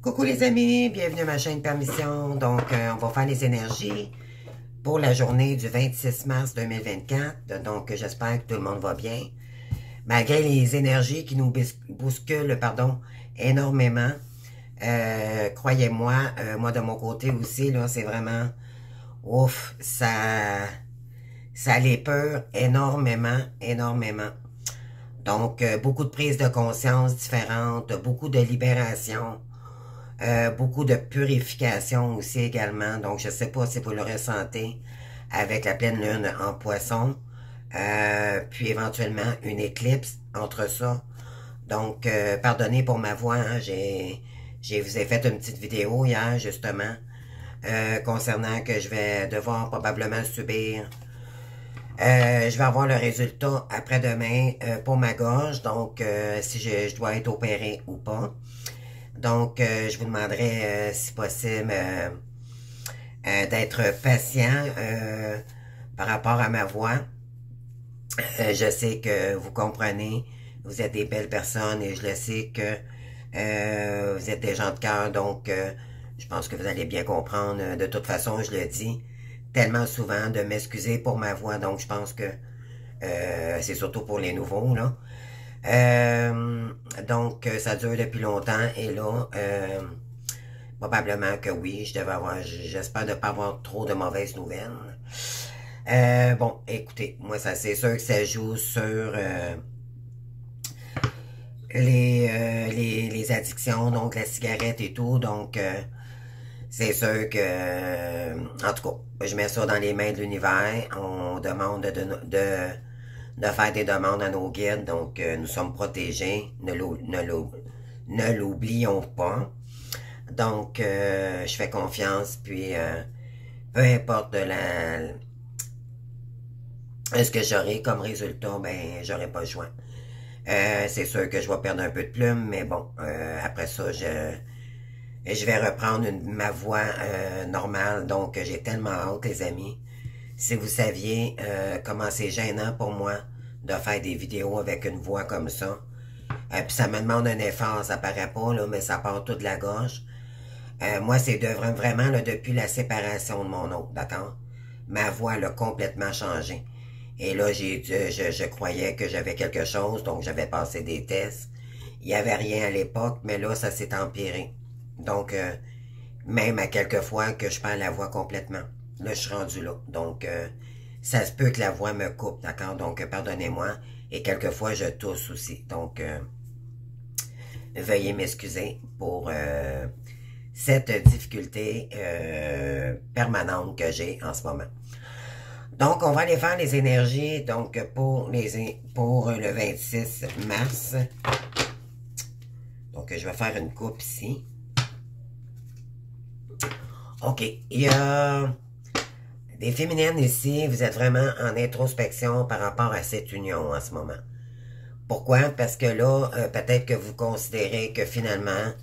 Coucou les amis, bienvenue à ma chaîne Permission. Donc, on va faire les énergies pour la journée du 26 mars 2024. Donc, j'espère que tout le monde va bien. Malgré les énergies qui nous bousculent, énormément. Croyez-moi, moi de mon côté aussi, là, c'est vraiment, ouf, ça les peur énormément, énormément. Donc, beaucoup de prises de conscience différentes, beaucoup de libération. Beaucoup de purification aussi également. Donc, je ne sais pas si vous le ressentez avec la pleine lune en poisson. Puis éventuellement une éclipse entre ça. Donc, pardonnez pour ma voix. Hein, vous ai fait une petite vidéo hier, justement, concernant que je vais devoir probablement subir. Je vais avoir le résultat après-demain pour ma gorge. Donc, si je dois être opéré ou pas. Donc, je vous demanderai, si possible, d'être patient par rapport à ma voix. Je sais que vous comprenez, vous êtes des belles personnes et je le sais que vous êtes des gens de cœur. Donc, je pense que vous allez bien comprendre. De toute façon, je le dis tellement souvent de m'excuser pour ma voix. Donc, je pense que c'est surtout pour les nouveaux, là. Donc, ça dure depuis longtemps et là, probablement que oui, j'espère ne pas avoir trop de mauvaises nouvelles. Bon, écoutez, moi, ça c'est sûr que ça joue sur les addictions, donc la cigarette et tout, donc c'est sûr que, en tout cas, je mets ça dans les mains de l'univers, on demande de faire des demandes à nos guides, donc nous sommes protégés, ne l'oublions pas. Donc, je fais confiance, puis peu importe ce que j'aurai comme résultat, ben, j'aurai pas le choix. C'est sûr que je vais perdre un peu de plume, mais bon, après ça, je vais reprendre ma voix normale, donc j'ai tellement hâte, les amis. Si vous saviez comment c'est gênant pour moi de faire des vidéos avec une voix comme ça. Puis ça me demande un effort, ça paraît pas, là, mais ça part toute la gorge. Moi, c'est vraiment là, depuis la séparation de mon autre, d'accord? Ma voix a complètement changé. Et là, je croyais que j'avais quelque chose, donc j'avais passé des tests. Il n'y avait rien à l'époque, mais là, ça s'est empiré. Donc, même à quelques fois que je perds la voix complètement. Là, je suis rendu là. Donc, ça se peut que la voix me coupe, d'accord? Donc, pardonnez-moi. Et quelquefois, je tousse aussi. Donc, veuillez m'excuser pour cette difficulté permanente que j'ai en ce moment. Donc, on va aller faire les énergies donc pour le 26 mars. Donc, je vais faire une coupe ici. OK. Il y a des féminines ici, vous êtes vraiment en introspection par rapport à cette union en ce moment. Pourquoi? Parce que là, peut-être que vous considérez que finalement,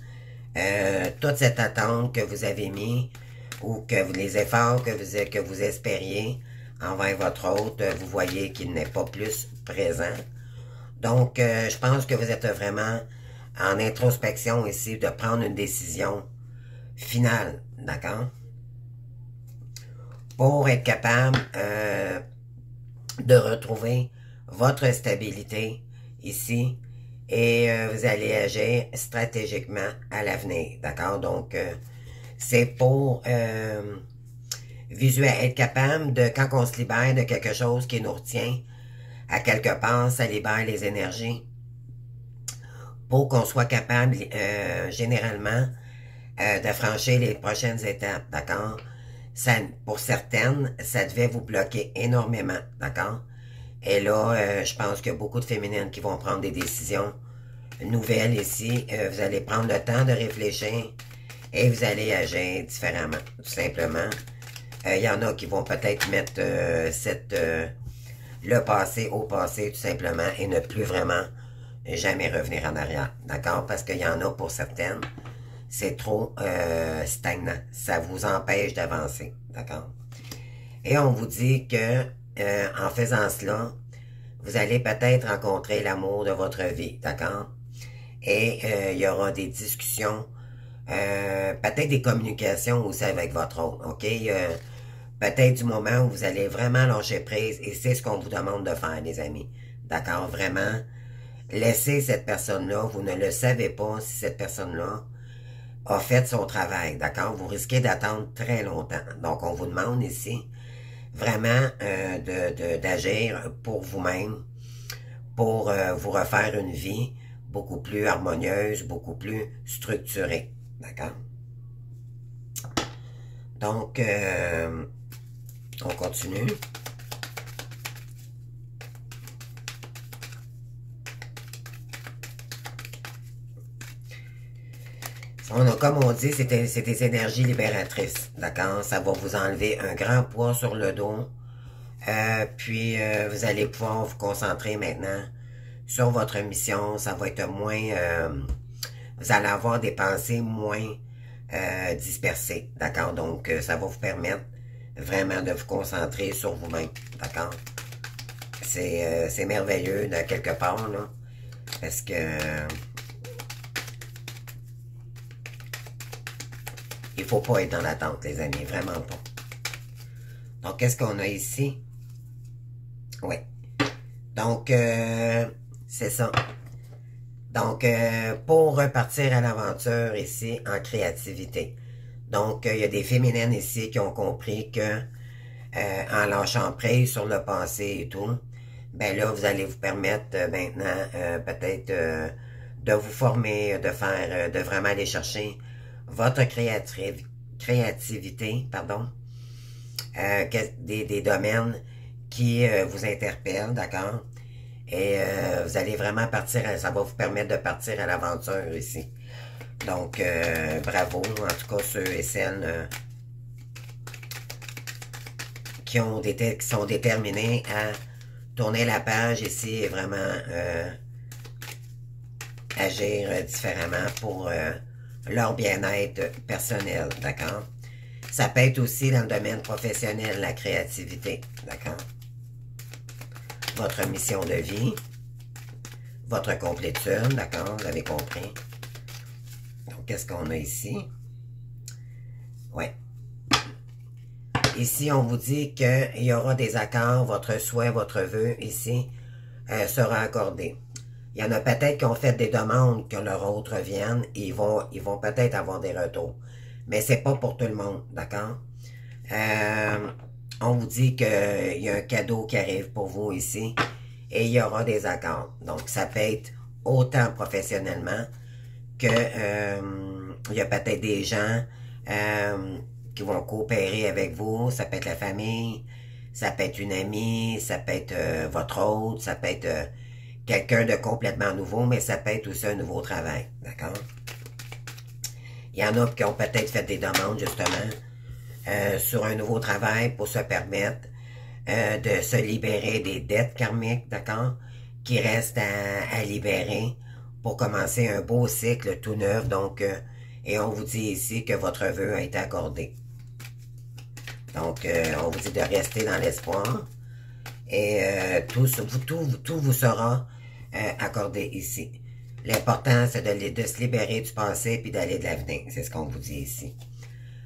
toute cette attente que vous avez mis, ou que les efforts que vous espériez envers votre hôte, vous voyez qu'il n'est pas plus présent. Donc, je pense que vous êtes vraiment en introspection ici de prendre une décision finale, d'accord? Pour être capable de retrouver votre stabilité ici et vous allez agir stratégiquement à l'avenir, d'accord? Donc, c'est pour être capable de, quand on se libère de quelque chose qui nous retient, à quelque part, ça libère les énergies pour qu'on soit capable, généralement, de franchir les prochaines étapes, d'accord? Pour certaines, ça devait vous bloquer énormément, d'accord? Et là, je pense qu'il y a beaucoup de féminines qui vont prendre des décisions nouvelles ici. Vous allez prendre le temps de réfléchir et vous allez agir différemment, tout simplement. Il y en a qui vont peut-être mettre le passé au passé, tout simplement, et ne plus vraiment jamais revenir en arrière, d'accord? Parce qu'il y en a pour certaines, c'est trop stagnant. Ça vous empêche d'avancer, d'accord? Et on vous dit que en faisant cela, vous allez peut-être rencontrer l'amour de votre vie, d'accord? Et il y aura des discussions peut-être des communications aussi avec votre autre, OK? Peut-être du moment où vous allez vraiment lâcher prise, et c'est ce qu'on vous demande de faire, les amis. D'accord? Vraiment, laissez cette personne-là, vous ne le savez pas si cette personne-là a fait son travail, d'accord? Vous risquez d'attendre très longtemps. Donc, on vous demande ici vraiment d'agir pour vous-même, pour vous refaire une vie beaucoup plus harmonieuse, beaucoup plus structurée, d'accord? Donc, on continue. Comme on dit, c'est des énergies libératrices, d'accord? Ça va vous enlever un grand poids sur le dos. Puis, vous allez pouvoir vous concentrer maintenant sur votre mission. Ça va être moins... vous allez avoir des pensées moins dispersées, d'accord? Donc, ça va vous permettre vraiment de vous concentrer sur vous-même, d'accord? C'est merveilleux de quelque part, là, parce que... il faut pas être dans l'attente, les amis, vraiment pas. Donc, qu'est-ce qu'on a ici? Oui. Donc, c'est ça. Donc, pour repartir à l'aventure ici, en créativité. Donc, il y a des féminines ici qui ont compris que en lâchant prise sur le passé et tout, ben là, vous allez vous permettre maintenant peut-être de vous former, de faire, de vraiment aller chercher votre créativité, pardon, des domaines qui vous interpellent, d'accord? Et vous allez vraiment partir, ça va vous permettre de partir à l'aventure ici. Donc, bravo, en tout cas, ceux et celles qui sont déterminés à tourner la page ici et vraiment agir différemment pour leur bien-être personnel, d'accord? Ça peut être aussi dans le domaine professionnel, la créativité, d'accord? Votre mission de vie, votre complétude, d'accord? Vous avez compris. Donc, qu'est-ce qu'on a ici? Ouais. Ici, on vous dit qu'il y aura des accords, votre souhait, votre vœu, ici, sera accordé. Il y en a peut-être qui ont fait des demandes que leur autre vienne, et ils vont peut-être avoir des retours. Mais c'est pas pour tout le monde, d'accord? On vous dit qu'il y a un cadeau qui arrive pour vous ici, et il y aura des accords. Donc, ça peut être autant professionnellement que il y a peut-être des gens qui vont coopérer avec vous. Ça peut être la famille, ça peut être une amie, ça peut être votre hôte, ça peut être quelqu'un de complètement nouveau, mais ça peut être aussi un nouveau travail, d'accord? Il y en a qui ont peut-être fait des demandes, justement, sur un nouveau travail pour se permettre de se libérer des dettes karmiques, d'accord? Qui restent à libérer pour commencer un beau cycle tout neuf, donc, et on vous dit ici que votre vœu a été accordé. Donc, on vous dit de rester dans l'espoir et tout vous sera accordé ici. L'important, c'est de se libérer du passé puis d'aller de l'avenir. C'est ce qu'on vous dit ici.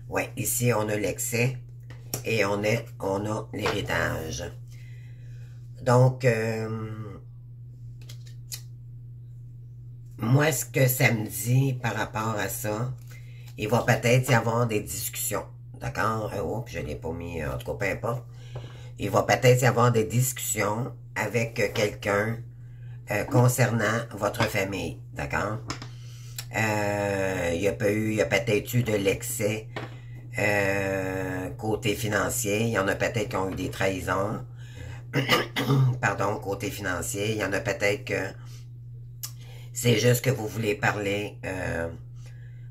Ouais, ici, on a l'excès et on a l'héritage. Donc, moi, ce que ça me dit par rapport à ça, il va peut-être y avoir des discussions. D'accord? Oh, je ne l'ai pas mis, en tout cas, peu importe. Il va peut-être y avoir des discussions avec quelqu'un concernant votre famille. D'accord? Il y a peut-être eu de l'excès côté financier. Il y en a peut-être qui ont eu des trahisons. Pardon, côté financier. Il y en a peut-être que c'est juste que vous voulez parler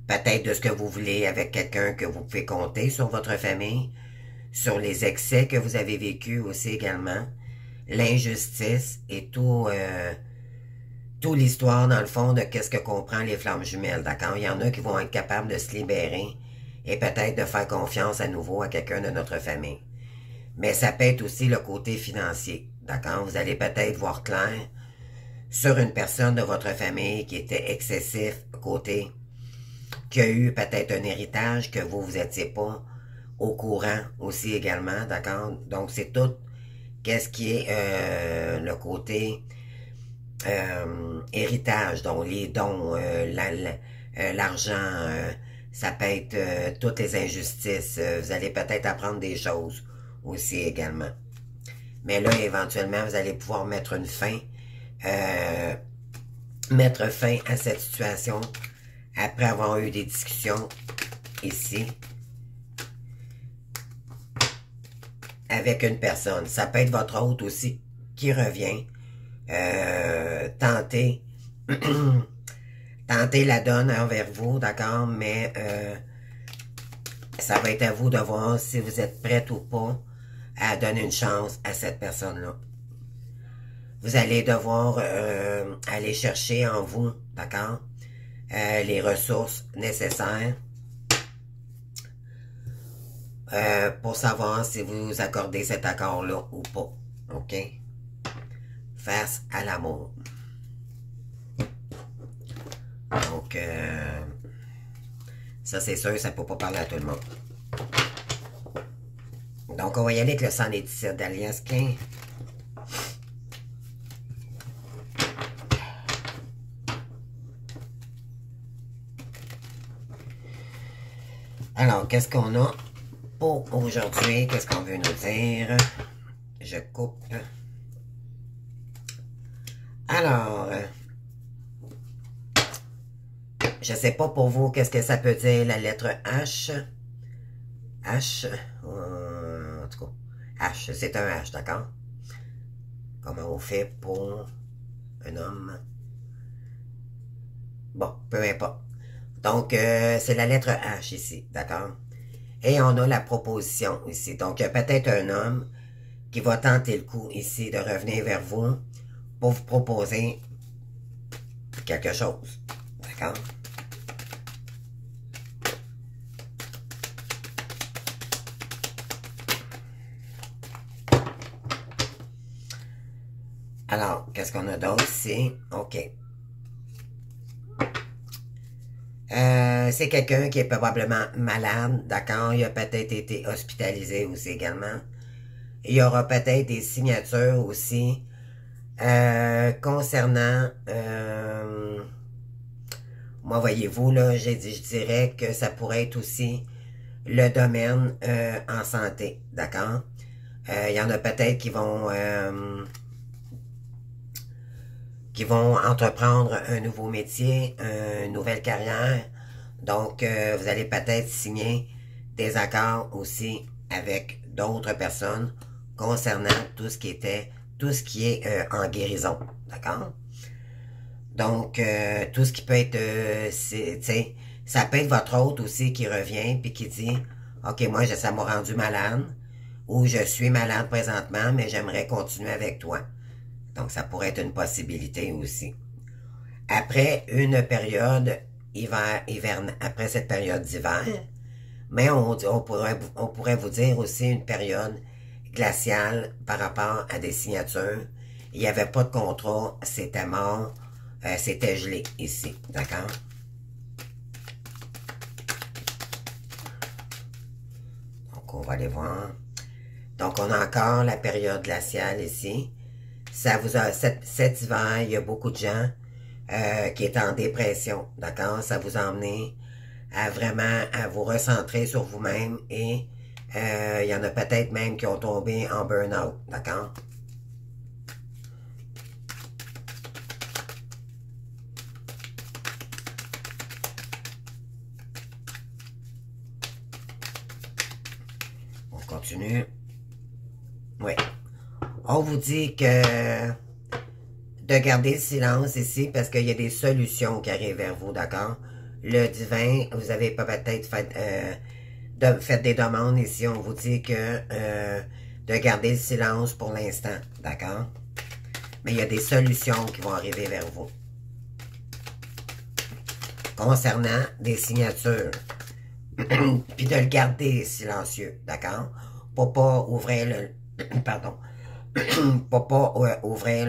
peut-être de ce que vous voulez avec quelqu'un que vous pouvez compter sur votre famille, sur les excès que vous avez vécus aussi également, l'injustice et tout l'histoire dans le fond de qu'est-ce que comprend les flammes jumelles, d'accord? Il y en a qui vont être capables de se libérer et peut-être de faire confiance à nouveau à quelqu'un de notre famille. Mais ça peut être aussi le côté financier, d'accord? Vous allez peut-être voir clair sur une personne de votre famille qui était excessif côté qu'il y a eu peut-être un héritage que vous étiez pas au courant aussi également, d'accord? Donc, c'est tout qu'est-ce qui est le côté héritage, donc les dons, l'argent, ça peut être toutes les injustices. Vous allez peut-être apprendre des choses aussi également. Mais là, éventuellement, vous allez pouvoir mettre euh, fin à cette situation après avoir eu des discussions ici avec une personne. Ça peut être votre hôte aussi qui revient. Tenter tenter la donne envers vous, d'accord, mais ça va être à vous de voir si vous êtes prête ou pas à donner une chance à cette personne-là. Vous allez devoir aller chercher en vous, d'accord, les ressources nécessaires pour savoir si vous accordez cet accord-là ou pas, ok? Face à l'amour. Donc, ça c'est sûr, ça peut pas parler à tout le monde. Donc, on va y aller avec le 117 d'Alias 15. Alors, qu'est-ce qu'on a pour aujourd'hui? Qu'est-ce qu'on veut nous dire? Je coupe. Alors, je sais pas pour vous qu'est-ce que ça peut dire la lettre H. H, en tout cas, H, c'est un H, d'accord? Comment on fait pour un homme? Bon, peu importe. Donc, c'est la lettre H ici, d'accord? Et on a la proposition ici. Donc, il y a peut-être un homme qui va tenter le coup ici de revenir vers vous pour vous proposer quelque chose, d'accord? Alors, qu'est-ce qu'on a d'autre ici? OK. C'est quelqu'un qui est probablement malade, d'accord? Il a peut-être été hospitalisé aussi également. Il y aura peut-être des signatures aussi concernant... moi, voyez-vous, là, je dirais que ça pourrait être aussi le domaine en santé, d'accord? Il y en a peut-être qui vont entreprendre un nouveau métier, une nouvelle carrière. Donc, vous allez peut-être signer des accords aussi avec d'autres personnes concernant tout ce qui est en guérison, d'accord? Donc, tout ce qui peut être, tu sais, ça peut être votre hôte aussi qui revient puis qui dit, OK, moi, ça m'a rendu malade, ou je suis malade présentement, mais j'aimerais continuer avec toi. Donc, ça pourrait être une possibilité aussi. Après une période après cette période d'hiver, mais on pourrait vous dire aussi une période glaciale par rapport à des signatures. Il n'y avait pas de contrat, c'était mort, c'était gelé ici, d'accord? Donc, on va aller voir. Donc, on a encore la période glaciale ici. Cet hiver, il y a beaucoup de gens qui est en dépression, d'accord? Ça vous a emmené à vraiment à vous recentrer sur vous-même et il y en a peut-être même qui ont tombé en burn-out, d'accord? On continue. Oui. On vous dit que de garder le silence ici parce qu'il y a des solutions qui arrivent vers vous, d'accord? Le divin, vous avez peut-être fait des demandes ici. On vous dit que de garder le silence pour l'instant, d'accord? Mais il y a des solutions qui vont arriver vers vous. Concernant des signatures. Puis de le garder silencieux, d'accord? Pour pas ouvrir le... Pardon. Pour pas ouvrir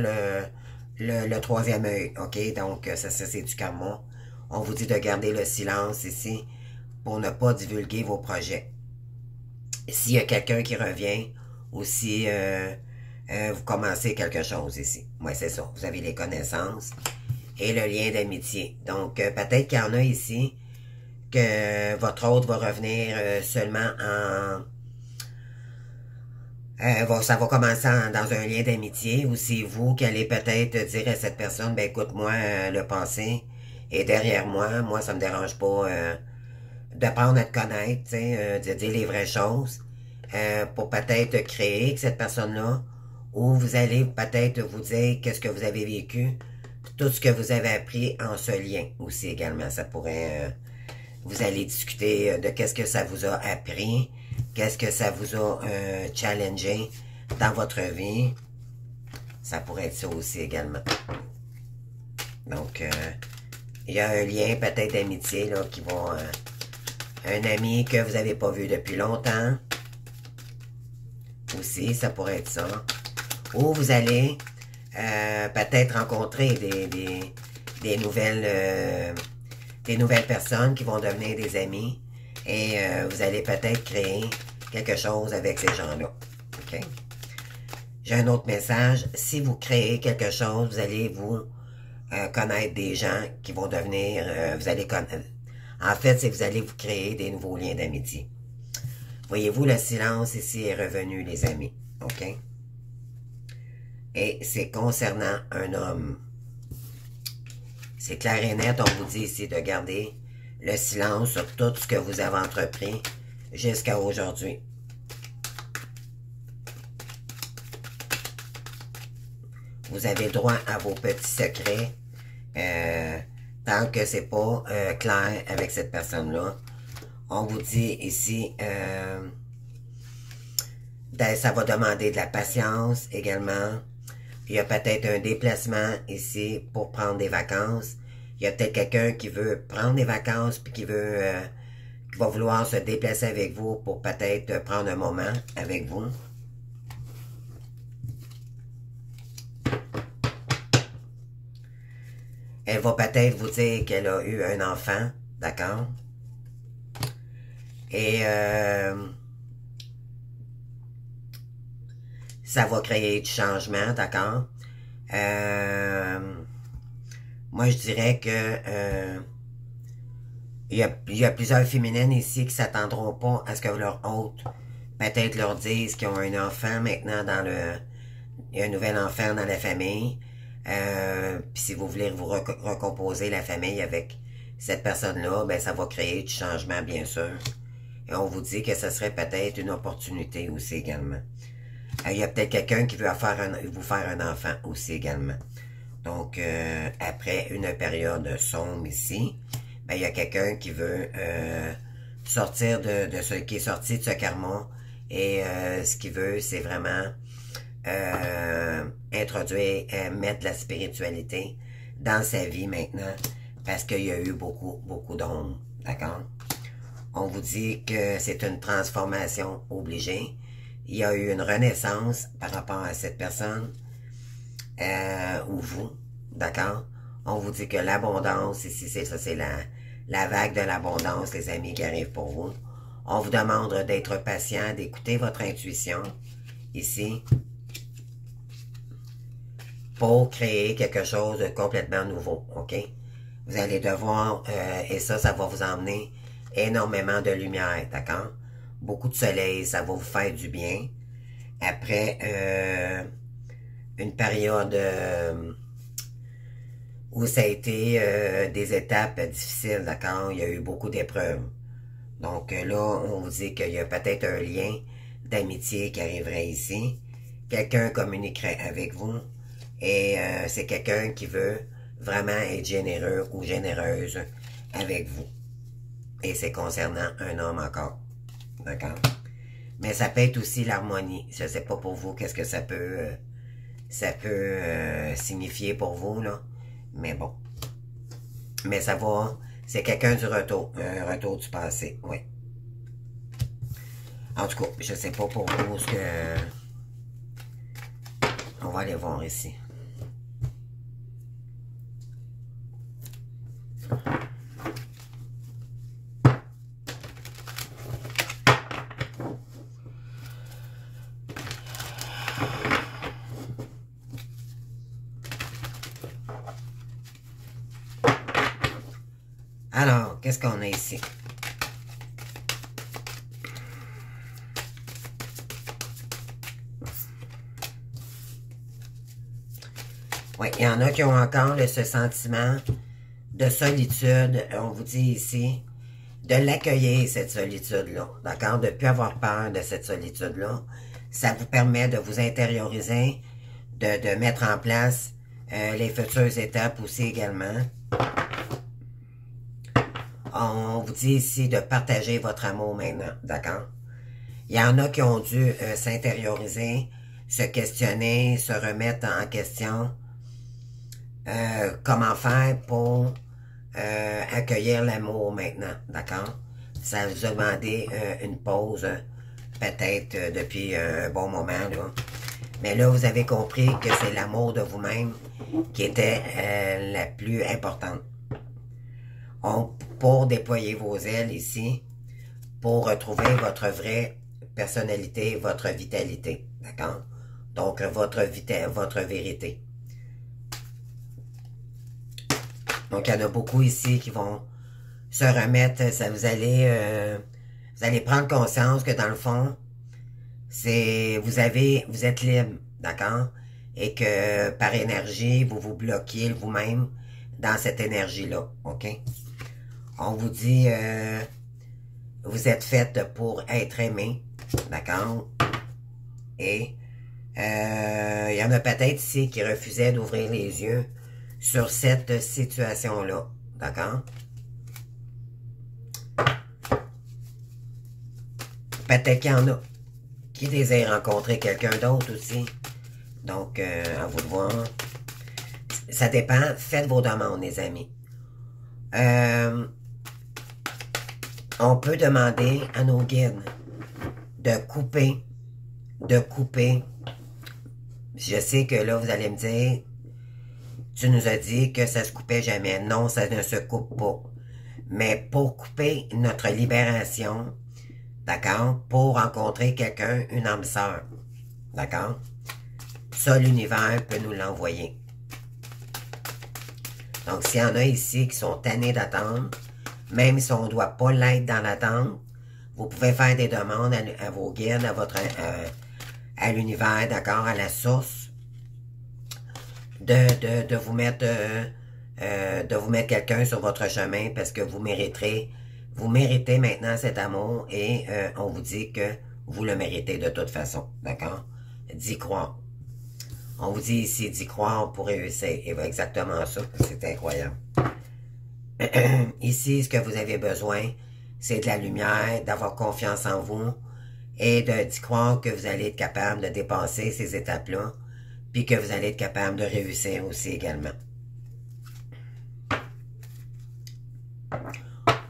le troisième œil, ok? Donc, ça c'est du karma. On vous dit de garder le silence ici pour ne pas divulguer vos projets. S'il y a quelqu'un qui revient ou si vous commencez quelque chose ici. Oui, c'est ça. Vous avez les connaissances et le lien d'amitié. Donc, peut-être qu'il y en a ici que votre hôte va revenir seulement en... ça va commencer dans un lien d'amitié ou c'est vous qui allez peut-être dire à cette personne, ben écoute, moi, le passé est derrière moi. Moi, ça me dérange pas d'apprendre à te connaître, de dire les vraies choses pour peut-être créer avec cette personne-là ou vous allez peut-être vous dire qu'est-ce que vous avez vécu, tout ce que vous avez appris en ce lien aussi également. Ça pourrait... vous allez discuter de qu'est-ce que ça vous a appris, qu'est-ce que ça vous a challengé dans votre vie. Ça pourrait être ça aussi également. Donc, il y a un lien peut-être d'amitié là qui va... un ami que vous n'avez pas vu depuis longtemps. Aussi, ça pourrait être ça. Ou vous allez peut-être rencontrer des nouvelles personnes qui vont devenir des amis. Et vous allez peut-être créer quelque chose avec ces gens-là. OK? J'ai un autre message. Si vous créez quelque chose, vous allez vous connaître des gens qui vont devenir... vous allez connaître... En fait, c'est que vous allez vous créer des nouveaux liens d'amitié. Voyez-vous, le silence ici est revenu, les amis. OK? Et c'est concernant un homme. C'est clair et net, on vous dit ici de garder le silence sur tout ce que vous avez entrepris jusqu'à aujourd'hui. Vous avez droit à vos petits secrets tant que c'est pas clair avec cette personne-là. On vous dit ici, ça va demander de la patience également. Il y a peut-être un déplacement ici pour prendre des vacances. Il y a peut-être quelqu'un qui veut prendre des vacances puis qui va vouloir se déplacer avec vous pour peut-être prendre un moment avec vous. Elle va peut-être vous dire qu'elle a eu un enfant, d'accord? Et ça va créer du changement, d'accord? Moi, je dirais que il y a plusieurs féminines ici qui s'attendront pas à ce que leur hôte peut-être leur dise qu'ils ont un enfant maintenant il y a un nouvel enfant dans la famille. Puis si vous voulez vous recomposer la famille avec cette personne-là, ben ça va créer du changement, bien sûr. Et on vous dit que ce serait peut-être une opportunité aussi également. Il y a peut-être quelqu'un qui veut vous faire un enfant aussi également. Donc, après une période sombre ici, ben, il y a quelqu'un qui veut sortir de ce qui est sorti de ce karma. Et ce qu'il veut, c'est vraiment introduire, mettre la spiritualité dans sa vie maintenant. Parce qu'il y a eu beaucoup, beaucoup d'ombre. D'accord? On vous dit que c'est une transformation obligée. Il y a eu une renaissance par rapport à cette personne ou vous, d'accord? On vous dit que l'abondance, ici, c'est la vague de l'abondance, les amis, qui arrive pour vous. On vous demande d'être patient, d'écouter votre intuition, ici, pour créer quelque chose de complètement nouveau, OK? Vous allez devoir, et ça va vous emmener énormément de lumière, d'accord? Beaucoup de soleil, ça va vous faire du bien. Après une période où ça a été des étapes difficiles, d'accord? Il y a eu beaucoup d'épreuves. Donc là, on vous dit qu'il y a peut-être un lien d'amitié qui arriverait ici. Quelqu'un communiquerait avec vous. Et c'est quelqu'un qui veut vraiment être généreux ou généreuse avec vous. Et c'est concernant un homme encore. D'accord? Mais ça peut être aussi l'harmonie. Je ne sais pas pour vous qu'est-ce que ça peut signifier pour vous, là. Mais bon. Mais ça va... C'est quelqu'un du retour. Un retour du passé, oui. En tout cas, je ne sais pas pour vous ce que... On va aller voir ici. qu'est-ce qu'on a ici? Oui, il y en a qui ont encore ce sentiment de solitude. On vous dit ici de l'accueillir, cette solitude-là. D'accord? De ne plus avoir peur de cette solitude-là. Ça vous permet de vous intérioriser, de mettre en place les futures étapes aussi également. On vous dit ici de partager votre amour maintenant. D'accord? Il y en a qui ont dû s'intérioriser, se questionner, se remettre en question. Comment faire pour accueillir l'amour maintenant, d'accord? Ça vous a demandé une pause, peut-être depuis un bon moment, là. Mais là, vous avez compris que c'est l'amour de vous-même qui était la plus importante. Pour déployer vos ailes ici, pour retrouver votre vraie personnalité, votre vitalité, d'accord? Donc, votre vérité. Donc, il y en a beaucoup ici qui vont se remettre. Ça, vous allez prendre conscience que dans le fond, vous êtes libre, d'accord? Et que par énergie, vous vous bloquez vous-même dans cette énergie-là, ok? On vous dit, vous êtes faite pour être aimé, d'accord? Et il y en a peut-être ici qui refusaient d'ouvrir les yeux sur cette situation-là, d'accord? Peut-être qu'il y en a qui désirent rencontrer quelqu'un d'autre aussi. Donc, à vous de voir. Ça dépend. Faites vos demandes, les amis. On peut demander à nos guides de couper. Je sais que là, vous allez me dire, tu nous as dit que ça se coupait jamais. Non, ça ne se coupe pas. Mais pour couper notre libération, d'accord, pour rencontrer quelqu'un, une âme sœur, d'accord, ça, l'univers peut nous l'envoyer. Donc, s'il y en a ici qui sont tannés d'attendre, même si on ne doit pas l'être dans l'attente, vous pouvez faire des demandes à vos guides, à l'univers, d'accord, à la source, de vous mettre quelqu'un sur votre chemin parce que vous méritez maintenant cet amour et on vous dit que vous le méritez de toute façon, d'accord? D'y croire. On vous dit ici d'y croire pour réussir. Et bien exactement ça, c'est incroyable. Ici, ce que vous avez besoin, c'est de la lumière, d'avoir confiance en vous et d'y croire que vous allez être capable de dépasser ces étapes-là puis que vous allez être capable de réussir aussi également.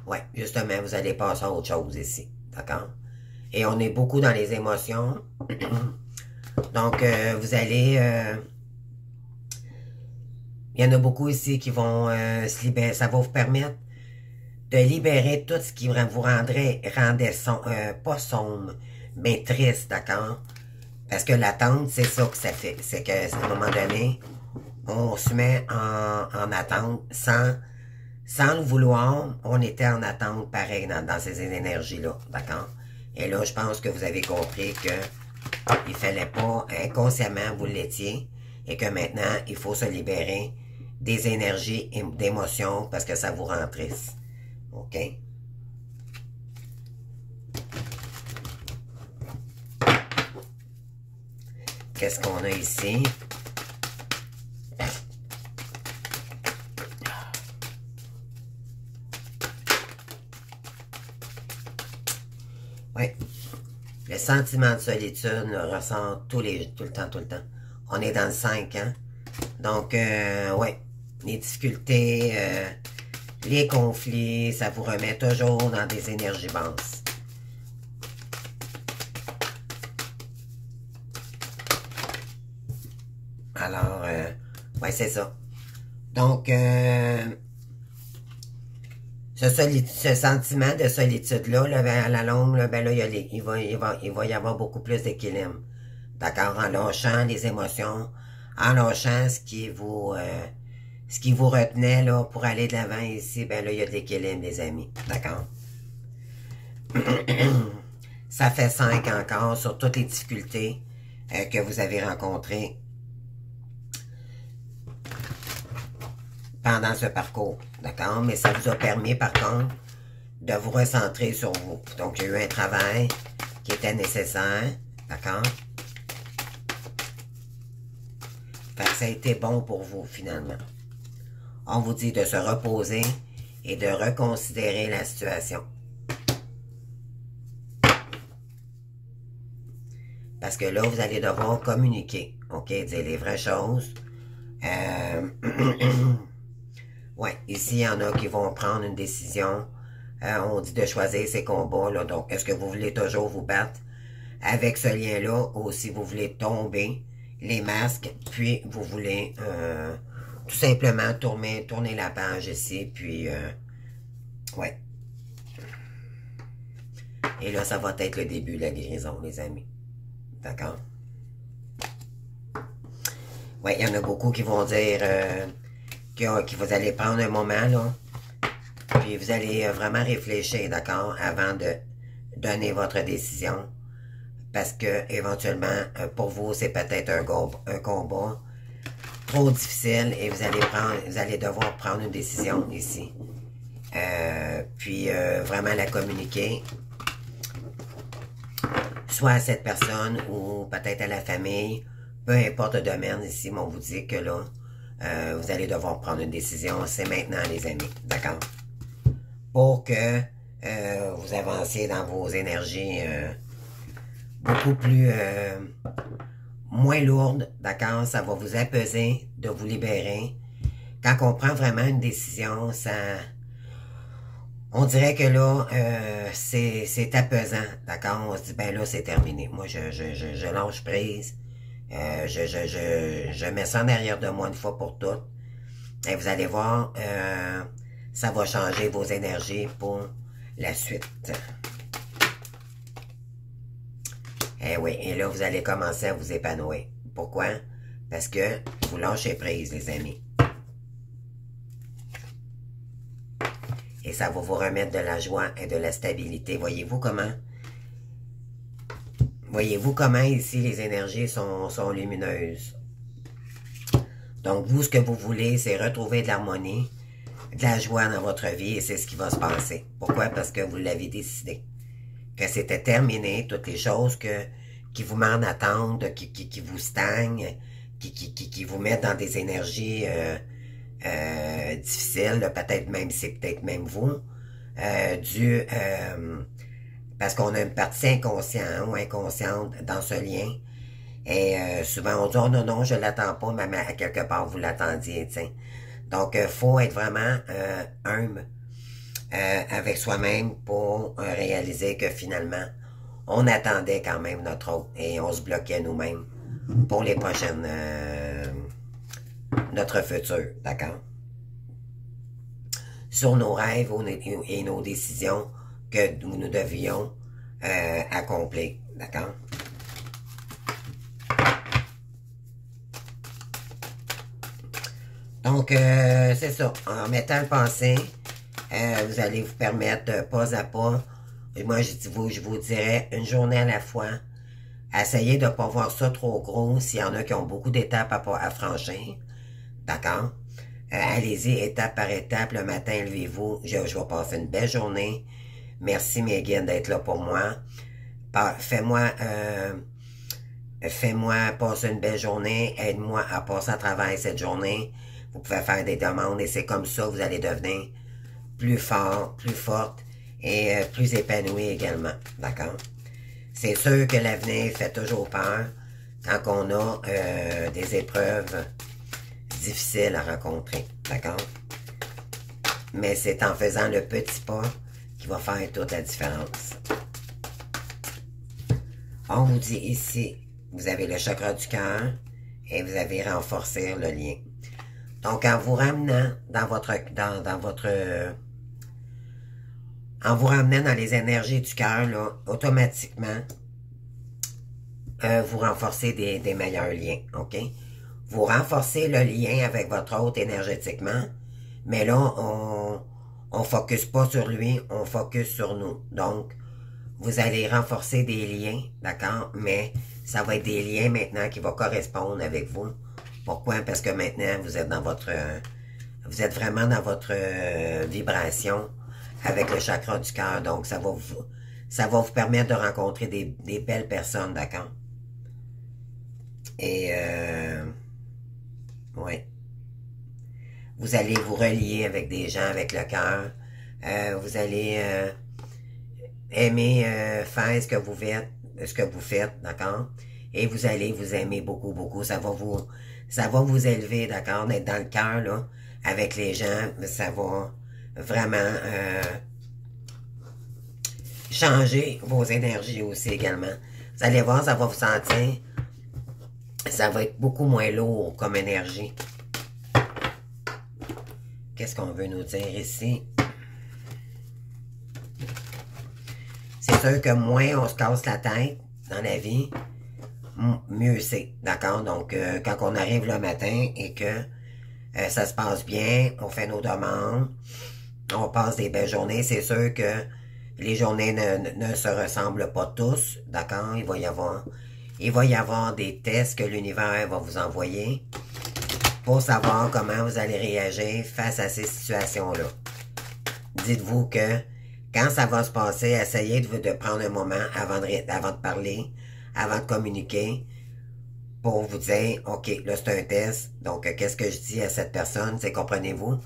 Ouais, justement, vous allez passer à autre chose ici, d'accord? Et on est beaucoup dans les émotions. Donc, vous allez... il y en a beaucoup ici qui vont se libérer. Ça va vous permettre de libérer tout ce qui vous rendait pas sombre, mais triste, d'accord? Parce que l'attente, c'est ça que ça fait. C'est qu'à un moment donné, on se met en attente sans le vouloir. On était en attente pareil dans ces énergies-là, d'accord? Et là, je pense que vous avez compris que il fallait pas, inconsciemment, vous l'étiez, et que maintenant, il faut se libérer des énergies et d'émotions parce que ça vous rend triste. OK? Qu'est-ce qu'on a ici? Oui. Le sentiment de solitude le ressent tout le temps. On est dans le 5, hein? Donc, ouais. Les difficultés, les conflits, ça vous remet toujours dans des énergies basses. Alors, ouais, c'est ça. Donc, ce sentiment de solitude-là, là, à la longue, là, ben là, il va y avoir beaucoup plus d'équilibre. D'accord? En lâchant les émotions, en lâchant ce qui ce qui vous retenait là pour aller de l'avant ici, ben là, il y a de l'équilibre, les amis. D'accord? Ça fait 5 encore sur toutes les difficultés que vous avez rencontrées pendant ce parcours. D'accord? Mais ça vous a permis, par contre, de vous recentrer sur vous. Donc, il y a eu un travail qui était nécessaire. D'accord? Fait que ça a été bon pour vous, finalement. On vous dit de se reposer et de reconsidérer la situation. Parce que là, vous allez devoir communiquer. OK? Dire les vraies choses. Ouais, ici, il y en a qui vont prendre une décision. On dit de choisir ses combats. Là. Donc, est-ce que vous voulez toujours vous battre avec ce lien-là ou si vous voulez tomber les masques, puis vous voulez tout simplement tourner la page ici, puis ouais. Et là, ça va être le début de la guérison, les amis. D'accord? Ouais, il y en a beaucoup qui vont dire que vous allez prendre un moment, là, puis vous allez vraiment réfléchir, d'accord, avant de donner votre décision. Parce que, éventuellement, pour vous, c'est peut-être un combat trop difficile et vous allez devoir prendre une décision ici. Puis, vraiment la communiquer. Soit à cette personne ou peut-être à la famille. Peu importe le domaine ici, mais on vous dit que là, vous allez devoir prendre une décision. C'est maintenant, les amis. D'accord? Pour que vous avanciez dans vos énergies beaucoup plus moins lourdes, d'accord? Ça va vous apaiser de vous libérer. Quand on prend vraiment une décision, ça... On dirait que là, c'est apaisant, d'accord? On se dit, ben là, c'est terminé. Moi, je lâche prise. Je mets ça en arrière de moi une fois pour toutes. Et vous allez voir, ça va changer vos énergies pour la suite. Eh oui, et là, vous allez commencer à vous épanouir. Pourquoi? Parce que vous lâchez prise, les amis. Et ça va vous remettre de la joie et de la stabilité. Voyez-vous comment? Voyez-vous comment ici les énergies sont lumineuses? Donc, vous, ce que vous voulez, c'est retrouver de l'harmonie, de la joie dans votre vie et c'est ce qui va se passer. Pourquoi? Parce que vous l'avez décidé. Que c'était terminé, toutes les choses qui vous mettent en attente, qui vous stagnent, qui vous mettent dans des énergies difficiles, peut-être même, c'est peut-être même vous, parce qu'on a une partie inconsciente ou inconsciente dans ce lien. Et souvent, on dit, oh non, non, je l'attends pas, mais à quelque part, vous l'attendiez, tiens. Donc, faut être vraiment humble avec soi-même pour réaliser que finalement, on attendait quand même notre autre et on se bloquait nous-mêmes pour les prochaines... notre futur, d'accord? Sur nos rêves et nos décisions que nous devions accomplir, d'accord? Donc, c'est ça. En mettant le pensée, vous allez vous permettre pas à pas. Et moi, je vous dirais une journée à la fois. Essayez de ne pas voir ça trop gros s'il y en a qui ont beaucoup d'étapes à franchir. D'accord? Allez-y étape par étape. Le matin, levez-vous. Je vais passer une belle journée. Merci, mes guides, d'être là pour moi. Fais-moi passer une belle journée. Aide-moi à passer à travers cette journée. Vous pouvez faire des demandes et c'est comme ça que vous allez devenir plus fort, plus forte et plus épanoui également. D'accord? C'est sûr que l'avenir fait toujours peur quand on a des épreuves difficiles à rencontrer. D'accord? Mais c'est en faisant le petit pas qui va faire toute la différence. On vous dit ici, vous avez le chakra du cœur et vous avez renforcé le lien. Donc, en vous ramenant dans en vous ramenant dans les énergies du cœur, là, automatiquement, vous renforcez des meilleurs liens, OK? vous renforcez le lien avec votre hôte énergétiquement, mais là, on focus pas sur lui, on focus sur nous. Donc, vous allez renforcer des liens, d'accord? Mais ça va être des liens maintenant qui vont correspondre avec vous. Pourquoi? Parce que maintenant, vous êtes dans votre... vous êtes vraiment dans votre vibration avec le chakra du cœur. Donc, ça va vous permettre de rencontrer des belles personnes, d'accord? Et, ouais. Vous allez vous relier avec des gens avec le cœur. Vous allez aimer faire ce que vous faites, d'accord? Et vous allez vous aimer beaucoup, beaucoup. Ça va vous élever, d'accord? D'être dans le cœur, là, avec les gens, ça va vraiment changer vos énergies aussi également. Vous allez voir, ça va vous sentir, ça va être beaucoup moins lourd comme énergie. Qu'est-ce qu'on veut nous dire ici? C'est sûr que moins on se casse la tête dans la vie, mieux c'est, d'accord? Donc, quand on arrive le matin et que ça se passe bien, on fait nos demandes, on passe des belles journées, c'est sûr que les journées ne se ressemblent pas tous, d'accord? Il va y avoir des tests que l'univers va vous envoyer pour savoir comment vous allez réagir face à ces situations-là. Dites-vous que quand ça va se passer, essayez de prendre un moment avant de parler, avant de communiquer, pour vous dire, OK, là c'est un test, donc qu'est-ce que je dis à cette personne, c'est comprenez-vous,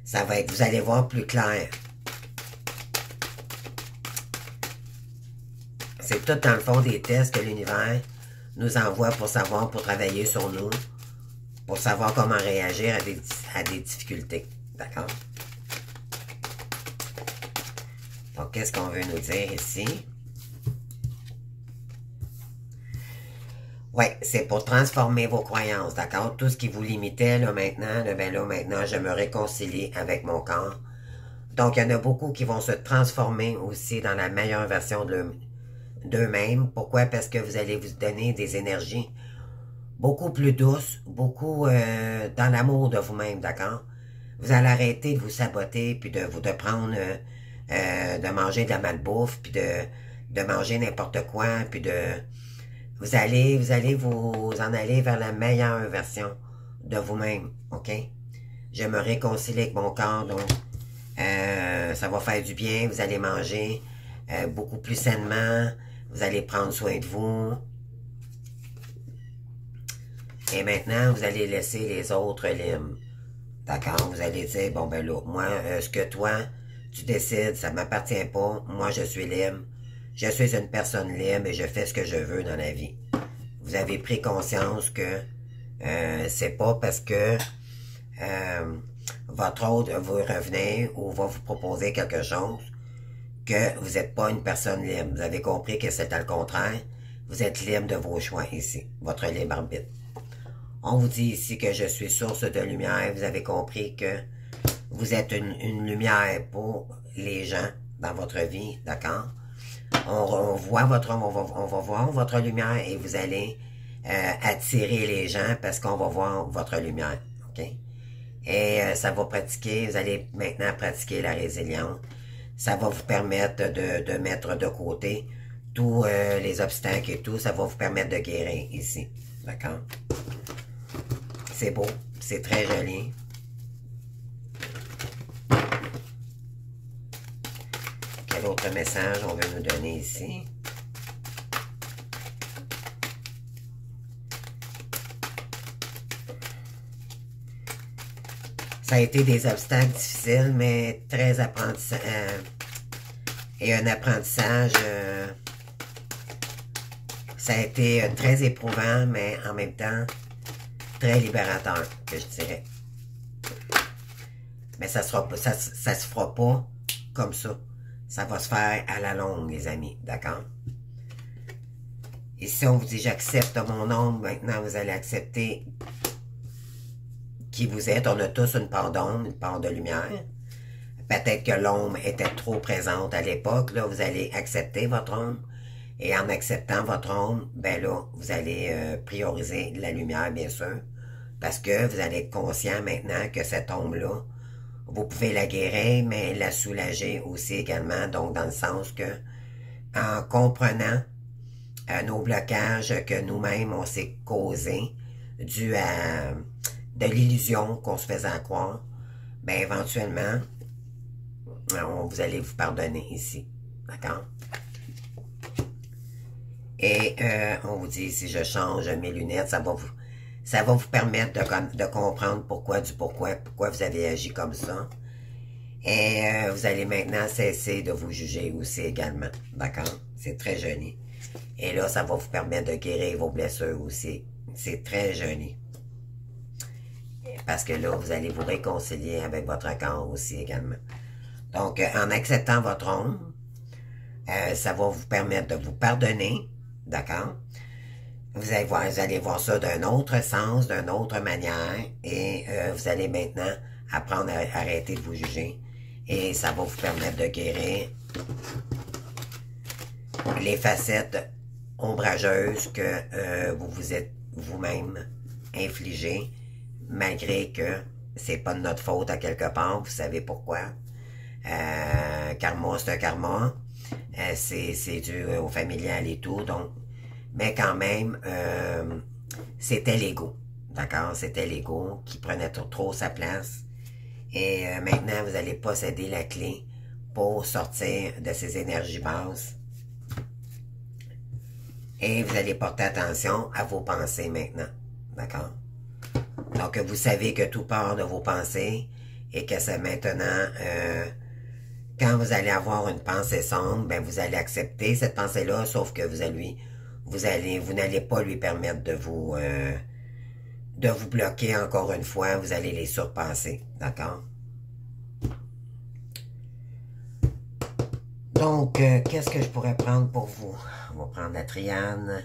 ça va être, vous allez voir plus clair. C'est tout dans le fond des tests que l'univers nous envoie pour savoir, pour travailler sur nous, pour savoir comment réagir à des difficultés. D'accord? Donc, qu'est-ce qu'on veut nous dire ici? Oui, c'est pour transformer vos croyances, d'accord? Tout ce qui vous limitait, là, maintenant, maintenant, je me réconcilie avec mon corps. Donc, il y en a beaucoup qui vont se transformer aussi dans la meilleure version d'eux-mêmes. Pourquoi? Parce que vous allez vous donner des énergies beaucoup plus douces, beaucoup dans l'amour de vous-même, d'accord? Vous allez arrêter de vous saboter, puis de prendre, de manger de la malbouffe, puis de manger n'importe quoi, puis vous allez vous en aller vers la meilleure version de vous-même, ok? Je me réconcilie avec mon corps, donc ça va faire du bien, vous allez manger beaucoup plus sainement, vous allez prendre soin de vous. Et maintenant, vous allez laisser les autres libres. D'accord? Vous allez dire, bon ben là, moi, ce que toi, tu décides, ça ne m'appartient pas, moi je suis libre. Je suis une personne libre et je fais ce que je veux dans la vie. Vous avez pris conscience que c'est pas parce que votre hôte va vous revenir ou va vous proposer quelque chose que vous n'êtes pas une personne libre. Vous avez compris que c'est le contraire. Vous êtes libre de vos choix ici, votre libre arbitre. On vous dit ici que je suis source de lumière. Vous avez compris que vous êtes une lumière pour les gens dans votre vie, d'accord? On va voir votre lumière et vous allez attirer les gens parce qu'on va voir votre lumière, ok? Et ça va pratiquer, vous allez maintenant pratiquer la résilience. Ça va vous permettre de mettre de côté tous les obstacles et tout. Ça va vous permettre de guérir ici, d'accord? C'est beau, c'est très joli. Quel autre message on veut nous donner ici? Ça a été des obstacles difficiles, mais très apprentissage. Et un apprentissage... ça a été très éprouvant, mais en même temps, très libérateur, que je dirais. Mais ça se fera pas comme ça. Ça va se faire à la longue, les amis, d'accord? Et si on vous dit, j'accepte mon ombre, maintenant vous allez accepter qui vous êtes. On a tous une part d'ombre, une part de lumière. Peut-être que l'ombre était trop présente à l'époque. Là, vous allez accepter votre ombre. Et en acceptant votre ombre, ben là, vous allez prioriser la lumière, bien sûr. Parce que vous allez être conscient maintenant que cette ombre-là, vous pouvez la guérir, mais la soulager aussi également. Donc, dans le sens que, en comprenant nos blocages que nous-mêmes, on s'est causés, dû à de l'illusion qu'on se faisait croire, ben éventuellement, vous allez vous pardonner ici. D'accord? Et on vous dit, si je change mes lunettes, ça va vous permettre de comprendre pourquoi vous avez agi comme ça. Et vous allez maintenant cesser de vous juger aussi également. D'accord? C'est très joli. Et là, ça va vous permettre de guérir vos blessures aussi. C'est très joli. Parce que là, vous allez vous réconcilier avec votre corps aussi également. Donc, en acceptant votre ombre, ça va vous permettre de vous pardonner. D'accord? Vous allez voir ça d'un autre sens, d'une autre manière. Et vous allez maintenant apprendre à arrêter de vous juger. Et ça va vous permettre de guérir les facettes ombrageuses que vous vous êtes vous-même infligées, malgré que c'est pas de notre faute à quelque part, vous savez pourquoi. Karma, c'est un karma. C'est dû au familial et tout, donc. Mais quand même, c'était l'ego. D'accord? C'était l'ego qui prenait trop sa place. Et maintenant, vous allez posséder la clé pour sortir de ces énergies basses. Et vous allez porter attention à vos pensées maintenant. D'accord? Donc, vous savez que tout part de vos pensées et que c'est maintenant, quand vous allez avoir une pensée sombre, ben vous allez accepter cette pensée-là, sauf que vous n'allez pas lui permettre de vous bloquer encore une fois, vous allez les surpasser. D'accord? Donc, qu'est-ce que je pourrais prendre pour vous? On va prendre la triade.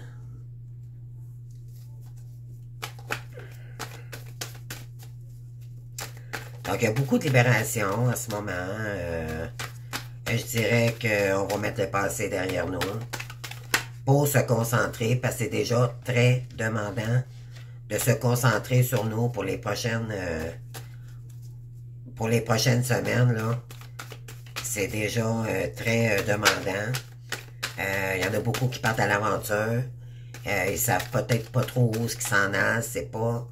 Donc, il y a beaucoup de libération en ce moment. Je dirais qu'on va mettre le passé derrière nous pour se concentrer, parce que c'est déjà très demandant de se concentrer sur nous pour les prochaines semaines, là. C'est déjà très demandant. Il y en a beaucoup qui partent à l'aventure. Ils savent peut-être pas trop où ce qui s'en a. C'est pas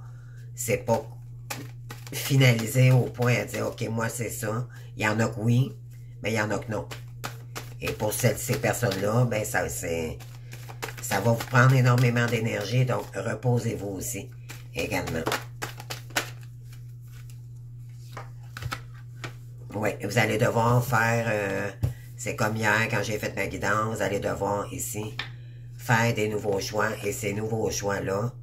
finalisé au point à dire, OK, moi, c'est ça. Il y en a que oui, mais il y en a que non. Et pour ces personnes-là, ben, ça va vous prendre énormément d'énergie, donc reposez-vous aussi, également. Oui, vous allez devoir faire, c'est comme hier quand j'ai fait ma guidance, vous allez devoir ici faire des nouveaux choix, et ces nouveaux choix-là,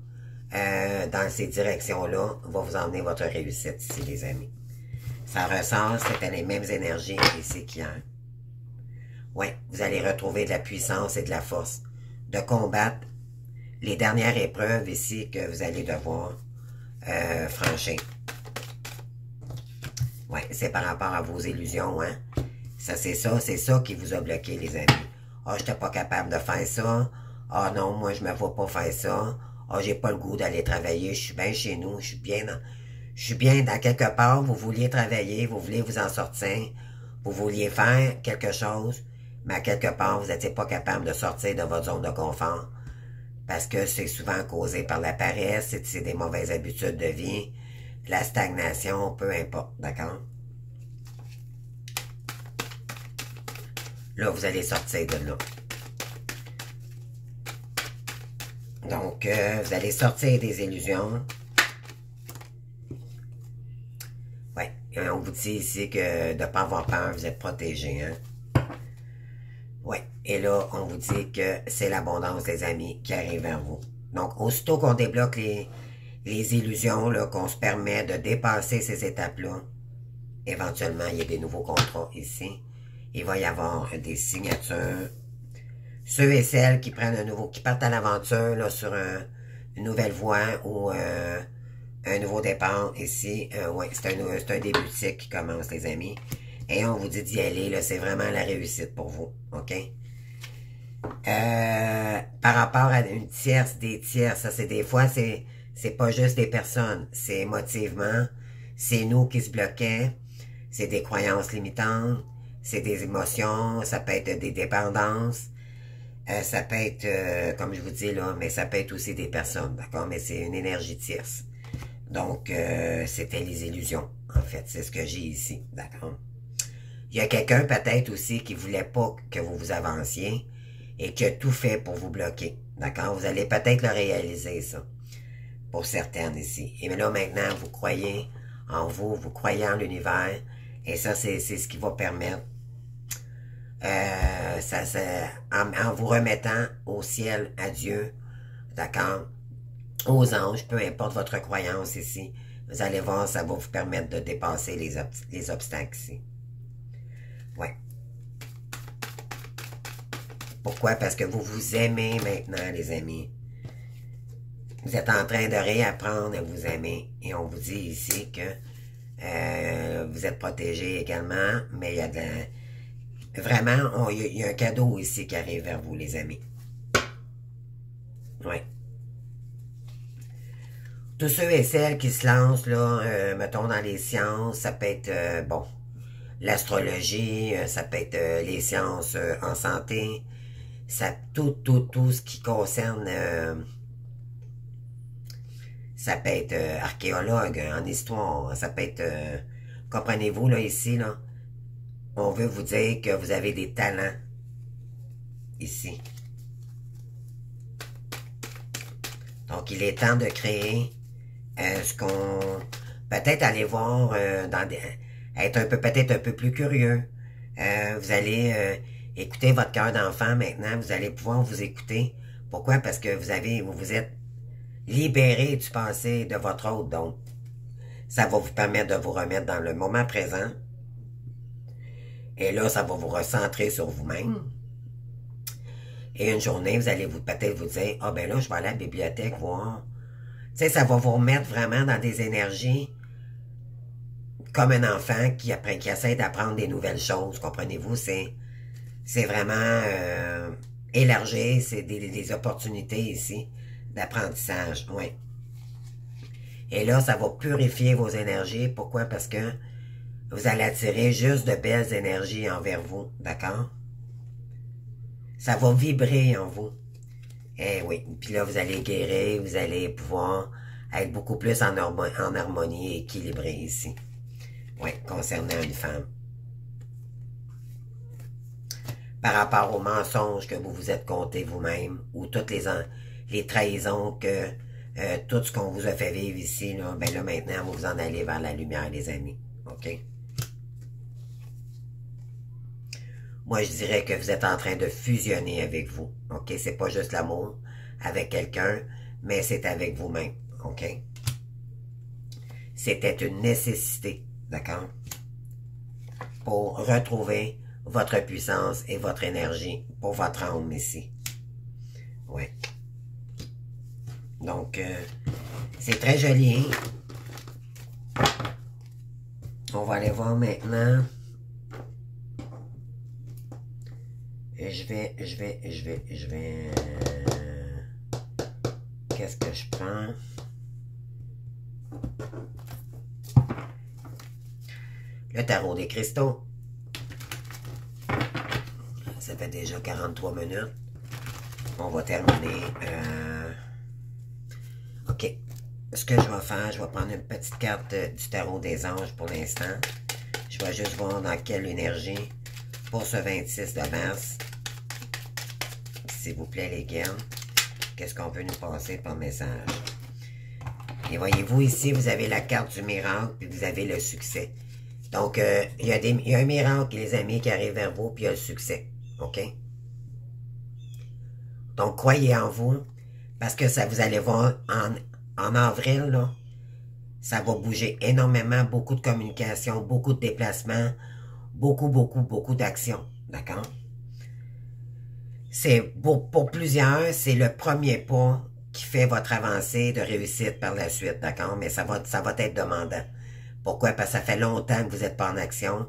dans ces directions-là, va vous emmener votre réussite ici, les amis. Ça ressort, c'était les mêmes énergies ici qu'hier. Oui, vous allez retrouver de la puissance et de la force de combattre les dernières épreuves ici que vous allez devoir franchir. Oui, c'est par rapport à vos illusions, hein. C'est ça qui vous a bloqué, les amis. Ah, j'étais pas capable de faire ça. Ah non, moi, je me vois pas faire ça. Ah, j'ai pas le goût d'aller travailler. Je suis bien chez nous. Je suis bien dans quelque part. Vous vouliez travailler. Vous vouliez vous en sortir. Vous vouliez faire quelque chose. Mais à quelque part, vous n'étiez pas capable de sortir de votre zone de confort. Parce que c'est souvent causé par la paresse. C'est des mauvaises habitudes de vie. La stagnation, peu importe. D'accord? Là, vous allez sortir de là. Donc, vous allez sortir des illusions. Ouais, on vous dit ici que de ne pas avoir peur, vous êtes protégé, hein. Ouais, et là, on vous dit que c'est l'abondance des amis qui arrive vers vous. Donc, aussitôt qu'on débloque les illusions, là, qu'on se permet de dépasser ces étapes-là, éventuellement, il y a des nouveaux contrats ici. Il va y avoir des signatures. Ceux et celles qui qui partent à l'aventure là sur une nouvelle voie ou un nouveau départ ici, ouais, c'est un début de cycle qui commence, les amis. Et on vous dit d'y aller, là, c'est vraiment la réussite pour vous, OK? Par rapport à une tierce, des tierces, ça c'est des fois, c'est c'est pas juste des personnes, c'est émotivement, c'est nous qui se bloquaient, c'est des croyances limitantes, c'est des émotions, ça peut être des dépendances, ça peut être, comme je vous dis là, mais ça peut être aussi des personnes, d'accord? Mais c'est une énergie tierce. Donc, c'était les illusions, en fait, c'est ce que j'ai ici, d'accord? Il y a quelqu'un peut-être aussi qui voulait pas que vous vous avanciez et qui a tout fait pour vous bloquer, d'accord? Vous allez peut-être le réaliser, ça, pour certaines ici. Et là, maintenant, vous croyez en vous, vous croyez en l'univers, et ça, c'est ce qui va permettre, en vous remettant au ciel, à Dieu, d'accord? Aux anges, peu importe votre croyance ici, vous allez voir, ça va vous permettre de dépasser les obstacles ici. Ouais. Pourquoi? Parce que vous vous aimez maintenant, les amis. Vous êtes en train de réapprendre à vous aimer. Et on vous dit ici que vous êtes protégés également, mais il y a vraiment, il y a un cadeau ici qui arrive vers vous, les amis. Oui. Tous ceux et celles qui se lancent, là, mettons, dans les sciences, ça peut être, bon, l'astrologie, ça peut être les sciences en santé, ça, tout ce qui concerne, ça peut être archéologue en histoire, ça peut être, comprenez-vous, là, ici, là, on veut vous dire que vous avez des talents, ici. Donc, il est temps de créer ce qu'on... Peut-être aller voir dans des... Être peut-être un peu plus curieux. Vous allez écouter votre cœur d'enfant maintenant. Vous allez pouvoir vous écouter. Pourquoi? Parce que vous vous êtes libéré du passé de votre autre. Donc, ça va vous permettre de vous remettre dans le moment présent. Et là, ça va vous recentrer sur vous-même. Et une journée, vous allez peut-être vous dire, ah ben là, je vais aller à la bibliothèque voir. Tu sais, ça va vous remettre vraiment dans des énergies comme un enfant qui essaie d'apprendre des nouvelles choses, comprenez-vous? C'est vraiment élargir, c'est des opportunités ici d'apprentissage, oui. Et là, ça va purifier vos énergies. Pourquoi? Parce que vous allez attirer juste de belles énergies envers vous, d'accord? Ça va vibrer en vous. Eh oui, puis là, vous allez guérir, vous allez pouvoir être beaucoup plus en harmonie et équilibré ici. Oui, concernant une femme. Par rapport aux mensonges que vous vous êtes compté vous-même, ou toutes les trahisons que, tout ce qu'on vous a fait vivre ici, là, ben là, maintenant, vous en allez vers la lumière, les amis. OK? Moi, je dirais que vous êtes en train de fusionner avec vous. OK? C'est pas juste l'amour avec quelqu'un, mais c'est avec vous-même. OK? C'était une nécessité. D'accord? Pour retrouver votre puissance et votre énergie pour votre âme ici. Oui. Donc, c'est très joli. On va aller voir maintenant. Et je vais... Qu'est-ce que je prends? Le tarot des cristaux. Ça fait déjà 43 minutes. On va terminer. OK. Ce que je vais faire, je vais prendre une petite carte du tarot des anges pour l'instant. Je vais juste voir dans quelle énergie pour ce 26 de mars. S'il vous plaît, les guerres. Qu'est-ce qu'on veut nous passer par message? Et voyez-vous ici, vous avez la carte du miracle, puis vous avez le succès. Donc, il y a un miracle, les amis, qui arrive vers vous, puis il y a le succès. OK? Donc, croyez en vous, parce que ça, vous allez voir, en avril, là, ça va bouger énormément, beaucoup de communication, beaucoup de déplacements, beaucoup d'actions. D'accord? C'est pour plusieurs, c'est le premier pas qui fait votre avancée de réussite par la suite, d'accord? Mais ça va être demandant. Pourquoi? Parce que ça fait longtemps que vous n'êtes pas en action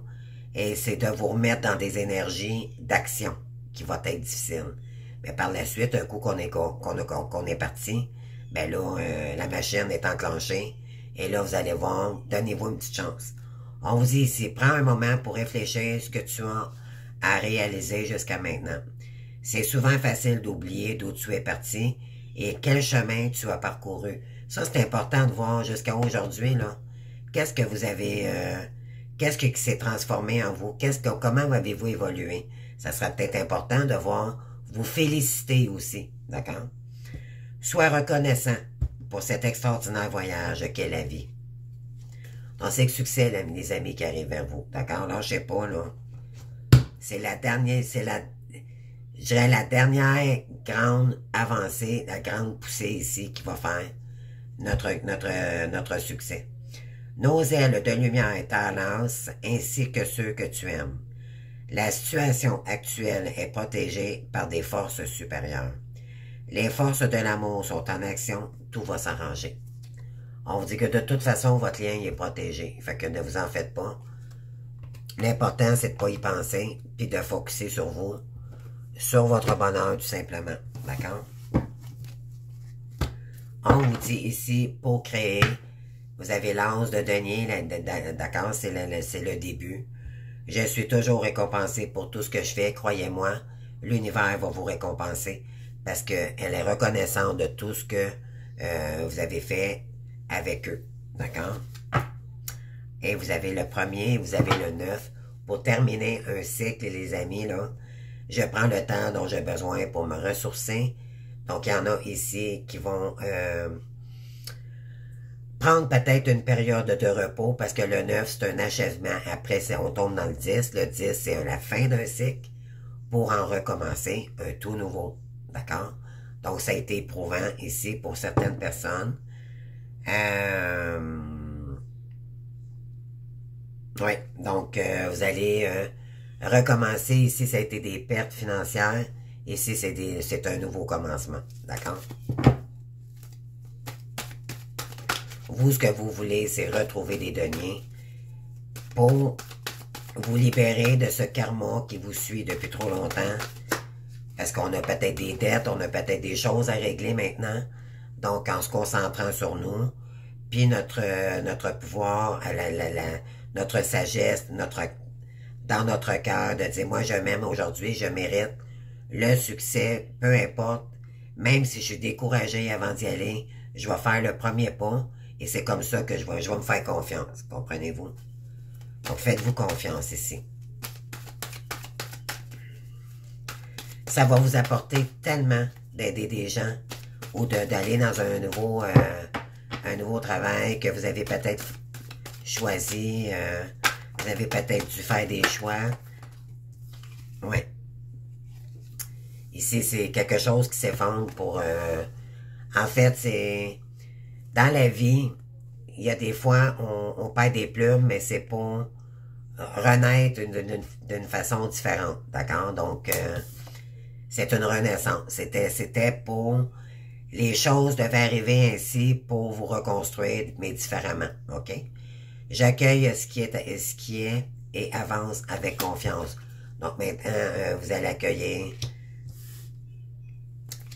et c'est de vous remettre dans des énergies d'action qui va être difficile. Mais par la suite, un coup qu'on est parti, ben là, la machine est enclenchée. Et là, vous allez voir, donnez-vous une petite chance. On vous dit ici, prends un moment pour réfléchir ce que tu as à réaliser jusqu'à maintenant. C'est souvent facile d'oublier d'où tu es parti et quel chemin tu as parcouru. Ça, c'est important de voir jusqu'à aujourd'hui, là. Qu'est-ce que vous avez... qu'est-ce qui s'est transformé en vous? Comment avez-vous évolué? Ça sera peut-être important de voir, vous féliciter aussi, d'accord? Sois reconnaissant pour cet extraordinaire voyage qu'est la vie. Donc, c'est le succès, là, les amis, qui arrivent vers vous, d'accord? Là, je sais pas, là. C'est la dernière, je dirais la dernière grande avancée, la grande poussée ici qui va faire notre succès. Nos ailes de lumière t'enlacent ainsi que ceux que tu aimes. La situation actuelle est protégée par des forces supérieures. Les forces de l'amour sont en action, tout va s'arranger. On vous dit que de toute façon, votre lien est protégé. Fait que ne vous en faites pas. L'important, c'est de ne pas y penser, puis de focusser sur vous, sur votre bonheur, tout simplement. D'accord? On vous dit ici, pour créer, vous avez l'anse de denier, d'accord? C'est le début. Je suis toujours récompensé pour tout ce que je fais, croyez-moi. L'univers va vous récompenser parce qu'elle est reconnaissante de tout ce que vous avez fait avec eux. D'accord? Et vous avez le premier, vous avez le 9. Pour terminer un cycle, les amis, là, je prends le temps dont j'ai besoin pour me ressourcer. Donc, il y en a ici qui vont prendre peut-être une période de repos parce que le 9, c'est un achèvement. Après, on tombe dans le 10. Le 10, c'est la fin d'un cycle pour en recommencer un tout nouveau. D'accord? Donc, ça a été éprouvant ici pour certaines personnes. Oui, donc vous allez recommencer. Ici, ça a été des pertes financières. Ici, c'est un nouveau commencement. D'accord? Vous, ce que vous voulez, c'est retrouver des deniers pour vous libérer de ce karma qui vous suit depuis trop longtemps. Parce qu'on a peut-être des dettes, on a peut-être des choses à régler maintenant. Donc, en se concentrant sur nous, puis notre pouvoir, notre sagesse, dans notre cœur, de dire, moi, je m'aime aujourd'hui, je mérite le succès, peu importe, même si je suis découragé avant d'y aller, je vais faire le premier pas, et c'est comme ça que je vais me faire confiance, comprenez-vous? Donc, faites-vous confiance ici. Ça va vous apporter tellement d'aider des gens ou d'aller dans un nouveau travail que vous avez peut-être choisi, vous avez peut-être dû faire des choix. Oui. Ici, c'est quelque chose qui s'effondre pour... en fait, c'est... Dans la vie, il y a des fois, on perd des plumes, mais c'est pour renaître d'une façon différente, d'accord? Donc, c'est une renaissance. C'était pour... Les choses devaient arriver ainsi pour vous reconstruire, mais différemment, OK? J'accueille ce qui est et avance avec confiance. Donc maintenant, vous allez accueillir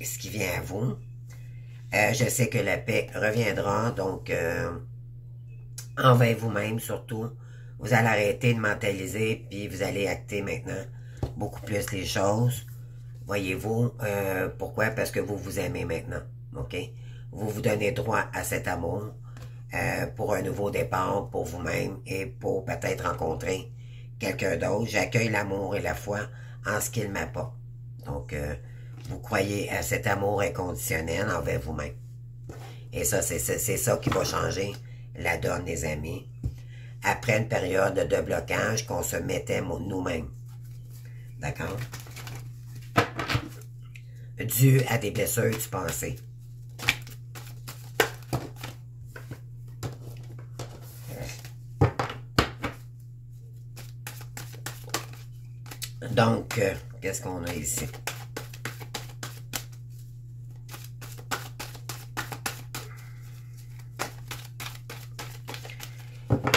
ce qui vient à vous. Je sais que la paix reviendra, donc envers vous-même surtout. Vous allez arrêter de mentaliser, puis vous allez acter maintenant beaucoup plus les choses. Voyez-vous, pourquoi? Parce que vous vous aimez maintenant, OK? Vous vous donnez droit à cet amour pour un nouveau départ pour vous-même et pour peut-être rencontrer quelqu'un d'autre. J'accueille l'amour et la foi en ce qu'il m'apporte. Donc, vous croyez à cet amour inconditionnel envers vous-même. Et ça, c'est ça qui va changer la donne, les amis. Après une période de blocage qu'on se mettait nous-mêmes. D'accord? Dû à des blessures du passé. Donc, qu'est-ce qu'on a ici?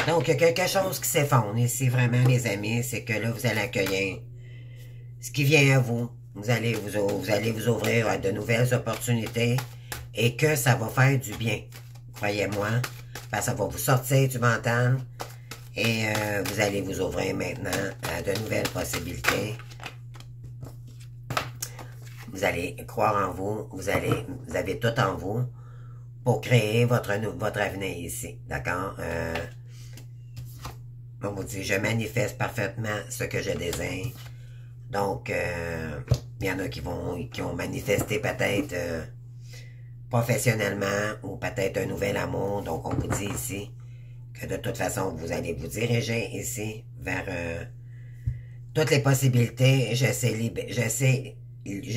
Donc, il y a quelque chose qui s'effondre ici, vraiment, les amis, c'est que là, vous allez accueillir ce qui vient à vous. Vous allez vous ouvrir à de nouvelles opportunités et que ça va faire du bien. Croyez-moi, parce que ça va vous sortir du mental et vous allez vous ouvrir maintenant à de nouvelles possibilités. Vous allez croire en vous, vous avez tout en vous pour créer votre avenir ici, d'accord? On vous dit, je manifeste parfaitement ce que je désire. Donc, il y en a qui ont manifesté peut-être professionnellement ou peut-être un nouvel amour. Donc, on vous dit ici que de toute façon, vous allez vous diriger ici vers toutes les possibilités. Je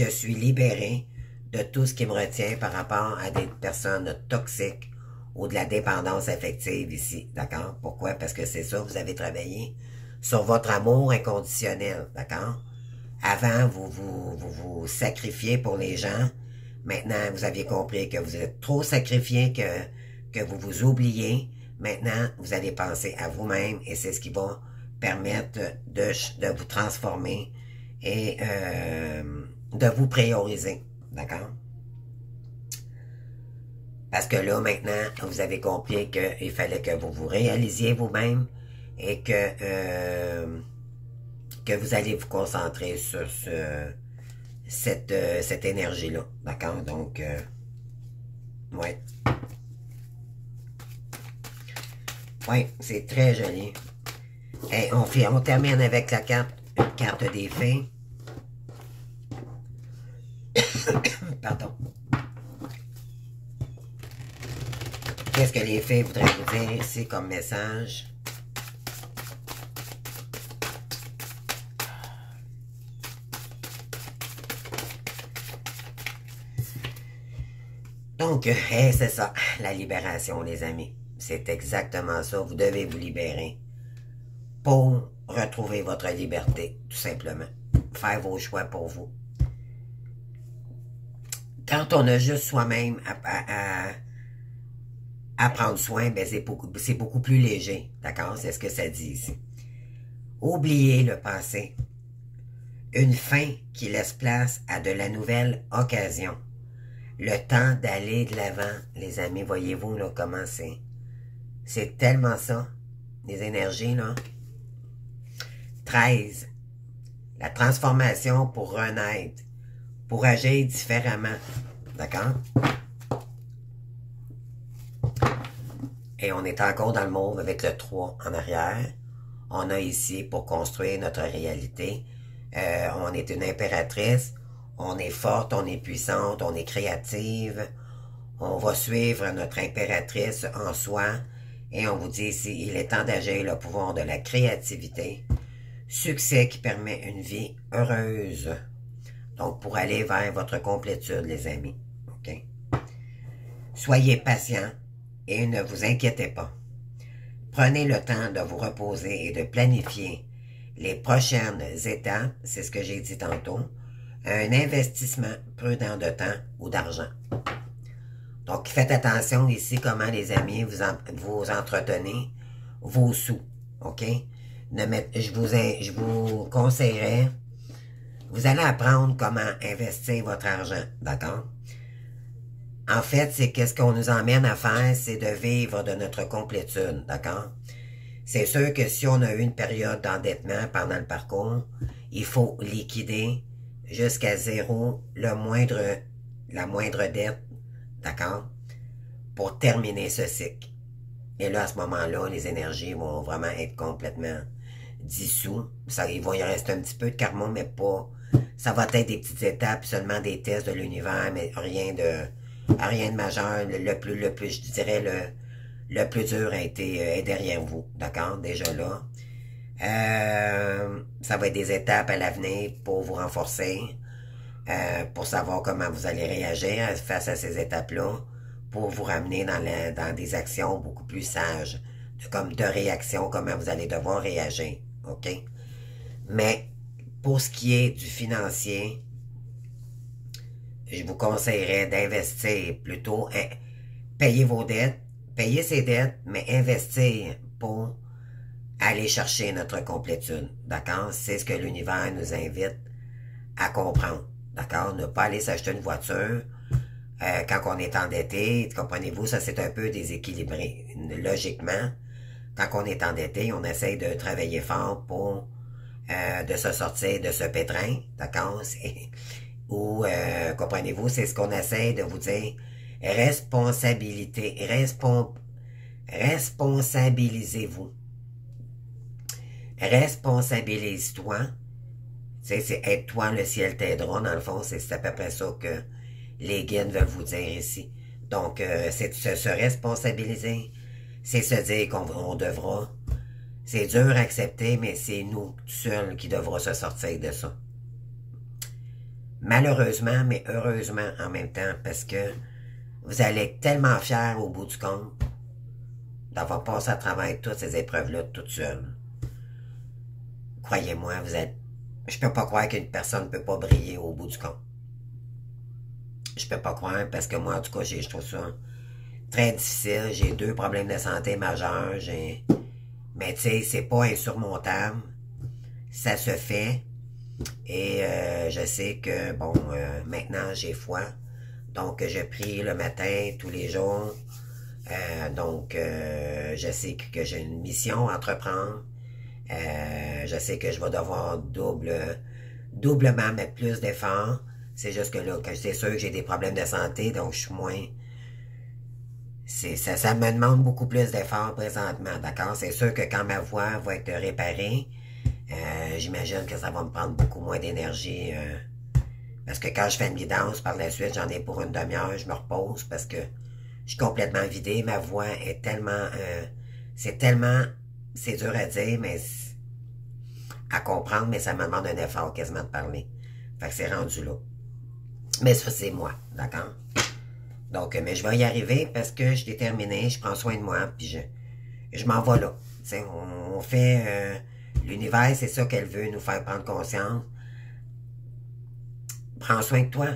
suis libéré de tout ce qui me retient par rapport à des personnes toxiques ou de la dépendance affective ici, d'accord? Pourquoi? Parce que c'est ça, vous avez travaillé sur votre amour inconditionnel, d'accord? Avant, vous sacrifiez pour les gens. Maintenant, vous aviez compris que vous êtes trop sacrifié, que vous vous oubliez. Maintenant, vous allez penser à vous-même et c'est ce qui va permettre de vous transformer et de vous prioriser, d'accord? Parce que là, maintenant, vous avez compris qu'il fallait que vous vous réalisiez vous-même et que vous allez vous concentrer sur cette énergie-là, d'accord? Donc, ouais. Ouais, c'est très joli. Et on termine avec une carte des fées. Pardon. Qu'est-ce que les fées voudraient vous dire ici comme message? Donc, c'est ça, la libération, les amis. C'est exactement ça. Vous devez vous libérer pour retrouver votre liberté, tout simplement. Faire vos choix pour vous. Quand on a juste soi-même à prendre soin, ben c'est beaucoup plus léger. D'accord? C'est ce que ça dit ici. Oubliez le passé. Une fin qui laisse place à de la nouvelle occasion. Le temps d'aller de l'avant, les amis. Voyez-vous là comment c'est. C'est tellement ça. Les énergies, là. 13. La transformation pour renaître. Pour agir différemment. D'accord? Et on est encore dans le mauve avec le 3 en arrière. On a ici pour construire notre réalité. On est une impératrice. On est forte, on est puissante, on est créative. On va suivre notre impératrice en soi. Et on vous dit ici, il est temps d'agir le pouvoir de la créativité. Succès qui permet une vie heureuse. Donc, pour aller vers votre complétude, les amis. OK? Soyez patients et ne vous inquiétez pas. Prenez le temps de vous reposer et de planifier les prochaines étapes, c'est ce que j'ai dit tantôt, un investissement prudent de temps ou d'argent. Donc, faites attention ici comment, les amis, vous entretenez vos sous. OK? Je vous conseillerais, vous allez apprendre comment investir votre argent. D'accord? En fait, c'est qu'est-ce qu'on nous emmène à faire, c'est de vivre de notre complétude. D'accord? C'est sûr que si on a eu une période d'endettement pendant le parcours, il faut liquider jusqu'à zéro la moindre dette, d'accord, pour terminer ce cycle. Et là, à ce moment-là, les énergies vont vraiment être complètement dissous. Il va y rester un petit peu de karma, mais pas... Ça va être des petites étapes, seulement des tests de l'univers, mais rien de majeur. Le plus, je dirais, le plus dur est derrière vous, d'accord, déjà là. Ça va être des étapes à l'avenir pour vous renforcer, pour savoir comment vous allez réagir face à ces étapes-là, pour vous ramener dans des actions beaucoup plus sages, de réaction, comment vous allez devoir réagir, OK? Mais pour ce qui est du financier, je vous conseillerais d'investir plutôt, payer vos dettes, payer ses dettes, mais investir pour aller chercher notre complétude, d'accord? C'est ce que l'univers nous invite à comprendre, d'accord? Ne pas aller s'acheter une voiture, quand on est endetté, comprenez-vous, ça c'est un peu déséquilibré. Logiquement, quand on est endetté, on essaye de travailler fort pour de se sortir de ce pétrin, d'accord? Ou, comprenez-vous, c'est ce qu'on essaie de vous dire. Responsabilisez-vous. Responsabilise-toi. Tu sais, c'est aide-toi, le ciel t'aidera. Dans le fond, c'est à peu près ça que les guides veulent vous dire ici. Donc, c'est se responsabiliser. C'est se dire qu'on devra. C'est dur à accepter, mais c'est nous seuls qui devrons se sortir de ça. Malheureusement, mais heureusement en même temps, parce que vous allez être tellement fiers au bout du compte d'avoir passé à travers toutes ces épreuves-là toute seule. Croyez-moi, vous êtes... Je peux pas croire qu'une personne ne peut pas briller au bout du compte. Je peux pas croire parce que moi, en tout cas, je trouve ça très difficile. J'ai 2 problèmes de santé majeurs. Mais tu sais, c'est pas insurmontable. Ça se fait. Et je sais que, bon, maintenant, j'ai foi. Donc, je prie le matin, tous les jours. Donc, je sais que j'ai une mission à entreprendre. Je sais que je vais devoir doublement mettre plus d'efforts. C'est juste que là, c'est sûr que j'ai des problèmes de santé, donc je suis moins... Ça me demande beaucoup plus d'efforts présentement, d'accord? C'est sûr que quand ma voix va être réparée, j'imagine que ça va me prendre beaucoup moins d'énergie. Parce que quand je fais une guidance, par la suite, j'en ai pour une demi-heure, je me repose parce que je suis complètement vidé. Ma voix est tellement... c'est dur à dire, mais à comprendre, mais ça me demande un effort quasiment de parler. Fait que c'est rendu là. Mais ça, c'est moi, d'accord? Donc, mais je vais y arriver parce que je suis déterminé, je prends soin de moi, puis je m'en vais là. T'sais, on fait... l'univers, c'est ça qu'elle veut, nous faire prendre conscience. Prends soin de toi.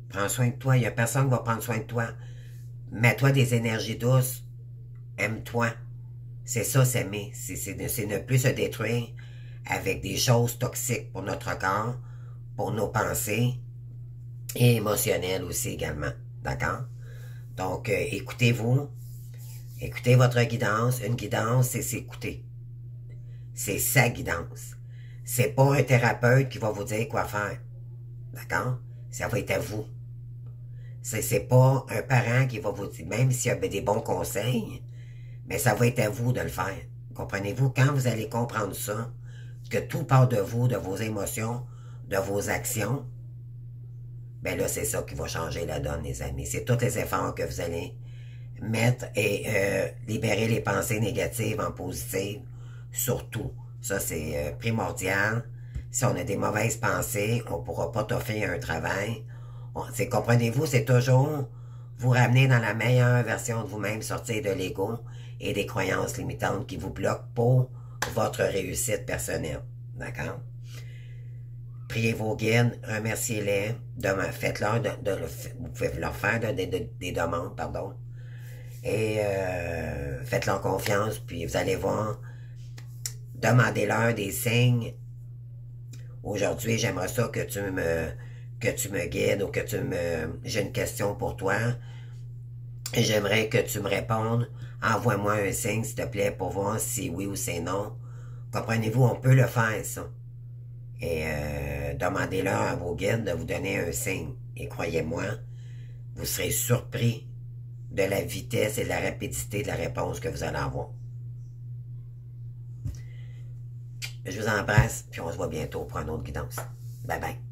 Prends soin de toi. Il n'y a personne qui va prendre soin de toi. Mets-toi des énergies douces. Aime-toi. C'est ça, s'aimer. C'est ne plus se détruire avec des choses toxiques pour notre corps, pour nos pensées et émotionnelles aussi également. D'accord? Donc, écoutez-vous. Écoutez votre guidance. Une guidance, c'est s'écouter. C'est sa guidance. C'est pas un thérapeute qui va vous dire quoi faire. D'accord? Ça va être à vous. C'est pas un parent qui va vous dire, même s'il y a des bons conseils, mais ça va être à vous de le faire. Comprenez-vous? Quand vous allez comprendre ça, que tout part de vous, de vos émotions, de vos actions, ben là, c'est ça qui va changer la donne, les amis. C'est tous les efforts que vous allez mettre et libérer les pensées négatives en positives, surtout. Ça, c'est primordial. Si on a des mauvaises pensées, on ne pourra pas t'offrir un travail. Comprenez-vous, c'est toujours vous ramener dans la meilleure version de vous-même, sortir de l'ego et des croyances limitantes qui vous bloquent pour votre réussite personnelle. D'accord? Priez vos guides, remerciez-les, faites-leur, vous pouvez leur faire des demandes, pardon, et faites-leur confiance, puis vous allez voir, demandez-leur des signes. Aujourd'hui, j'aimerais ça que tu me guides ou que j'ai une question pour toi. Et j'aimerais que tu me répondes. Envoie-moi un signe, s'il te plaît, pour voir si oui ou si non. Comprenez-vous, on peut le faire, ça. Et demandez-leur à vos guides de vous donner un signe. Et croyez-moi, vous serez surpris de la vitesse et de la rapidité de la réponse que vous allez avoir. Je vous embrasse, puis on se voit bientôt pour une autre guidance. Bye bye.